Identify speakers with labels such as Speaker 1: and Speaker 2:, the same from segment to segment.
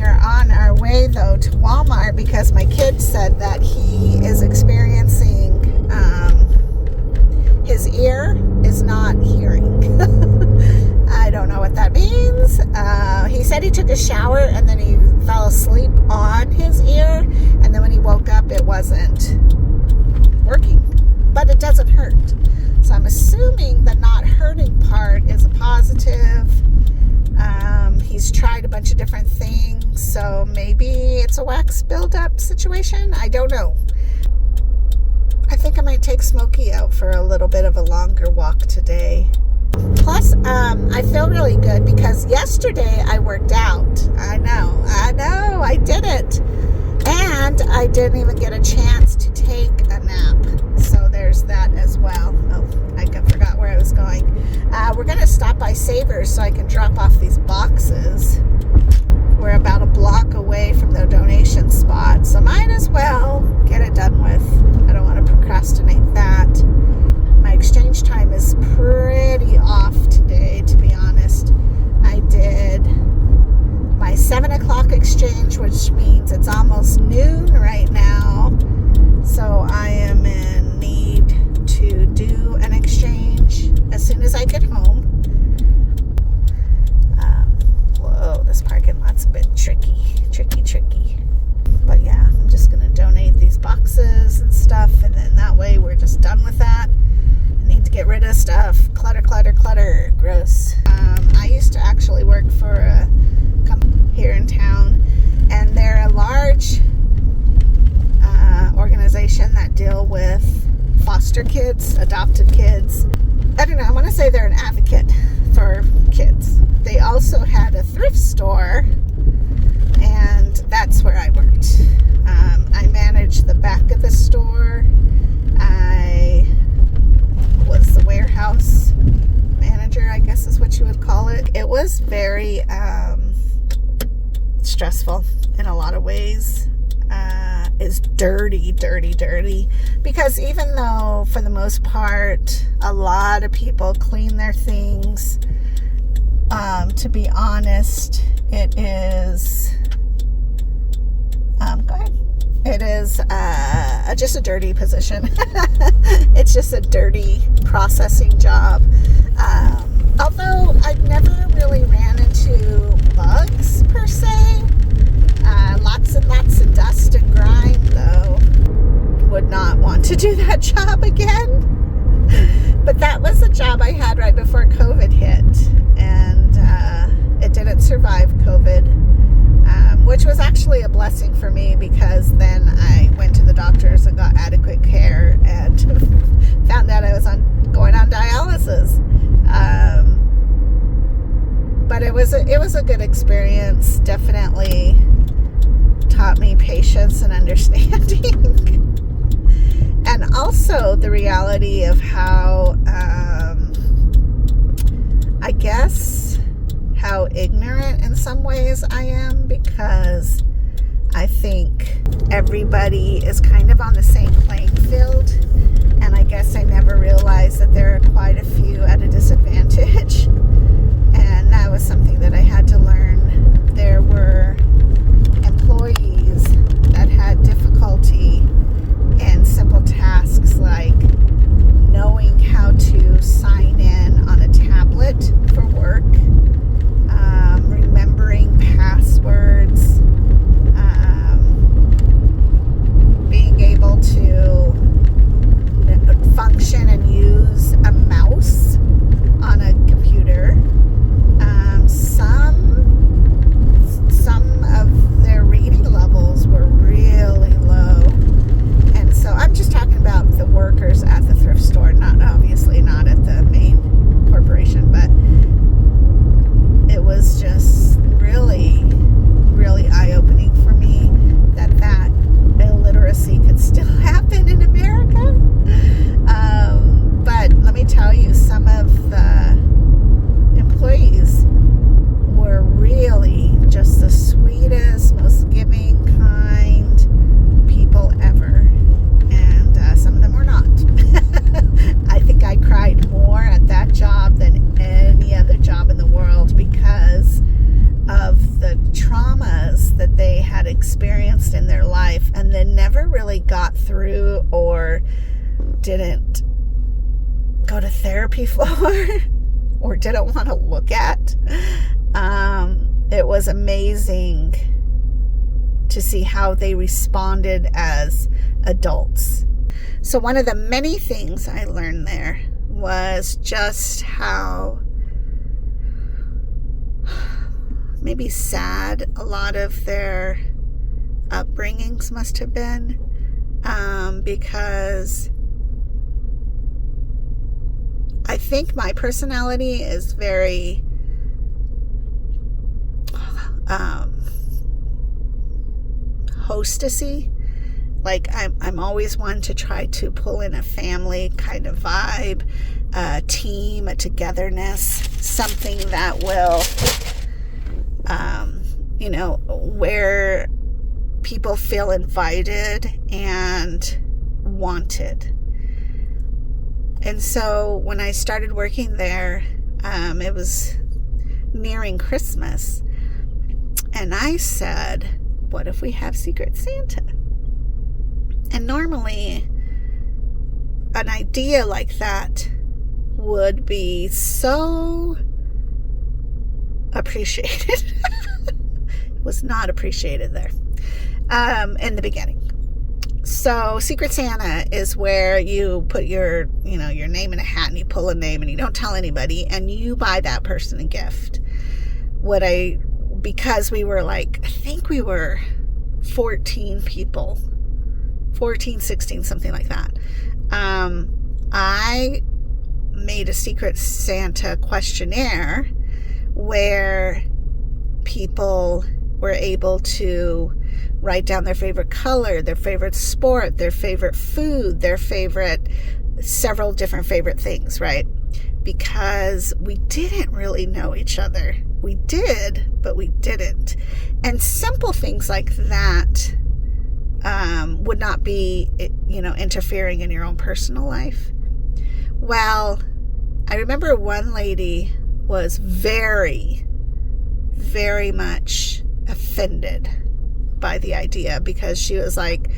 Speaker 1: We're on our way, though, to Walmart because my kid said that he is experiencing, his ear is not hearing. I don't know what that means. He said he took a shower and then he fell asleep on his ear, and then when he woke up, it wasn't working, but it doesn't hurt. So I'm assuming the not hurting part is a positive. He's tried a bunch of different things, so maybe it's a wax buildup situation. I don't know. I think I might take Smokey out for a little bit of a longer walk today. Plus, I feel really good because yesterday I worked out. I know, I did it. And I didn't even get a chance to take a nap. So there's that as well. Oh, I forgot where I was going. We're going to stop by Savers so I can drop off these boxes. We're about a block away from the donation spot, so might as well get it done with. I don't want to procrastinate that. My exchange time is pretty off today, to be honest. I did my 7 o'clock exchange, which means it's almost noon right now. So I am in need to do an exchange as soon as I get home. Whoa, this parking lot's a bit tricky. But yeah, I'm just going to donate these boxes and stuff, and then that way we're just done with that. I need to get rid of stuff. Clutter. Gross. I used to actually work for a company here in town, and they're a large organization that deal with foster kids, adopted kids. I don't know, I want to say they're an advocate for kids. They also had a thrift store, and that's where I worked. I managed the back of the store. I was the warehouse manager, I guess is what you would call it. It was very stressful in a lot of ways. Is dirty, because even though for the most part a lot of people clean their things, to be honest, it is go ahead. It is just a dirty position. It's just a dirty processing job. Although I've never really ran into bugs per se. Lots and lots of dust and grime, though. Would not want to do that job again. But that was a job I had right before COVID hit. And it didn't survive COVID, which was actually a blessing for me because then I went to the doctors and got adequate care and found out I was going on dialysis. But it was a good experience. Definitely taught me patience and understanding. And also the reality of how, I guess, how ignorant in some ways I am, because I think everybody is kind of on the same playing field. And I guess I never realized that there are quite a few at a disadvantage. And that was something that I had to learn. There were employees that had difficulty in simple tasks like knowing how to sign in on a tablet for work, remembering passwords, being able to function and use a mouse didn't go to therapy for or didn't want to look at. It was amazing to see how they responded as adults. So one of the many things I learned there was just how maybe sad a lot of their upbringings must have been, because I think my personality is very hostessy. Like I'm always one to try to pull in a family kind of vibe, a team, a togetherness, something that will, where people feel invited and wanted. And so when I started working there, it was nearing Christmas. And I said, what if we have Secret Santa? And normally an idea like that would be so appreciated. It was not appreciated there in the beginning. So Secret Santa is where you put your name in a hat and you pull a name and you don't tell anybody and you buy that person a gift. Because we were I think we were 14 people, 14, 16, something like that. I made a Secret Santa questionnaire where people were able to write down their favorite color, their favorite sport, their favorite food, their favorite, several different favorite things, right? Because we didn't really know each other. We did, but we didn't. And simple things like that would not be, interfering in your own personal life. Well, I remember one lady was very, very much offended by the idea because she was like,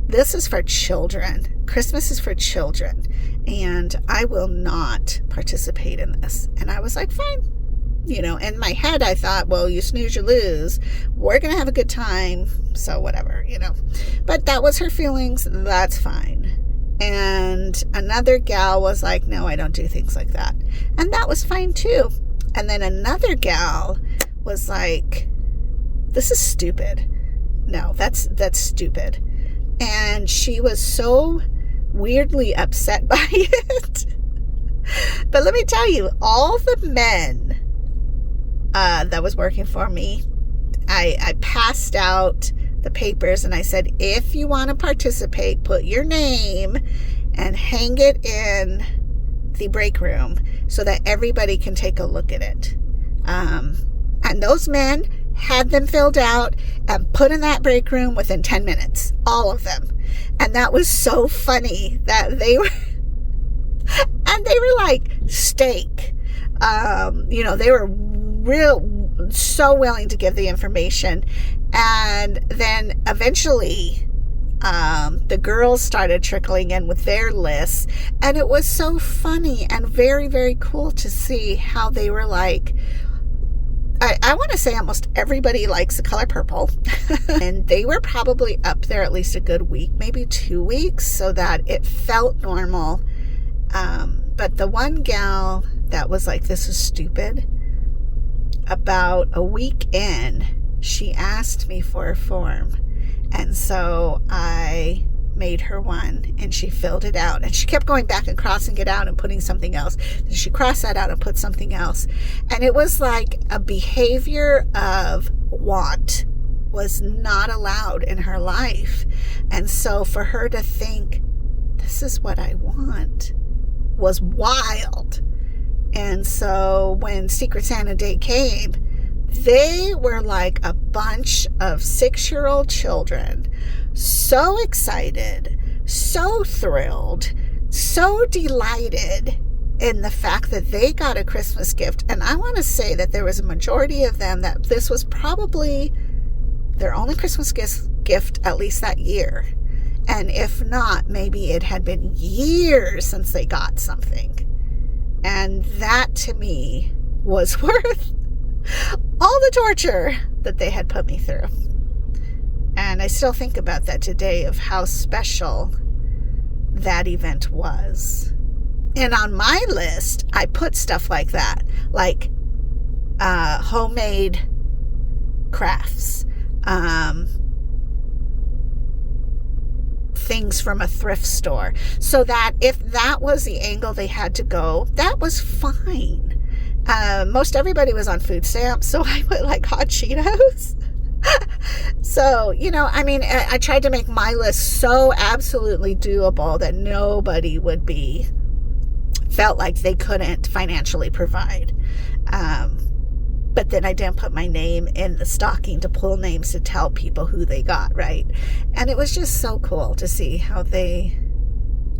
Speaker 1: this is for children. Christmas is for children, and I will not participate in this. And I was like, fine. In my head, I thought, well, you snooze, you lose. We're going to have a good time. So whatever, But that was her feelings. That's fine. And another gal was like, no, I don't do things like that. And that was fine too. And then another gal was like, this is stupid. No, that's stupid. And she was so weirdly upset by it. But let me tell you, all the men that was working for me, I passed out the papers and I said, if you want to participate, put your name and hang it in the break room so that everybody can take a look at it. And those men had them filled out and put in that break room within 10 minutes, all of them. And that was so funny that they were, and they were like steak. They were so willing to give the information. And then eventually, the girls started trickling in with their lists, and it was so funny and very, very cool to see how they were like, I want to say almost everybody likes the color purple. And they were probably up there at least a good week, maybe 2 weeks, so that it felt normal. But the one gal that was like, this is stupid, about a week in, she asked me for a form. And so I made her one and she filled it out, and she kept going back and crossing it out and putting something else. Then she crossed that out and put something else. And it was like a behavior of want was not allowed in her life. And so for her to think, this is what I want, was wild. And so when Secret Santa Day came, they were like a bunch of 6-year-old children, so excited, so thrilled, so delighted in the fact that they got a Christmas gift. And I want to say that there was a majority of them that this was probably their only Christmas gift, at least that year. And if not, maybe it had been years since they got something. And that to me was worth all the torture that they had put me through. And I still think about that today, of how special that event was. And on my list, I put stuff like that, like homemade crafts, things from a thrift store, so that if that was the angle they had to go, that was fine. Most everybody was on food stamps, so I put like hot Cheetos. So, I tried to make my list so absolutely doable that nobody would be felt like they couldn't financially provide. But then I didn't put my name in the stocking to pull names to tell people who they got, right? And it was just so cool to see how they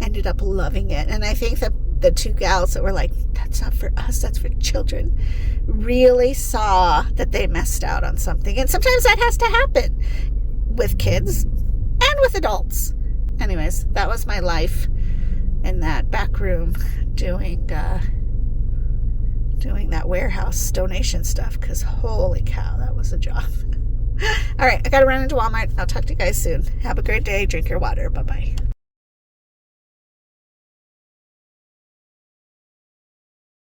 Speaker 1: ended up loving it. And I think that the two gals that were like, that's not for us, that's for children, really saw that they missed out on something. And sometimes that has to happen with kids and with adults. Anyways, that was my life in that back room doing that warehouse donation stuff, because holy cow, that was a job. All right, I gotta run into Walmart. I'll talk to you guys soon. Have a great day. Drink your water. Bye-bye.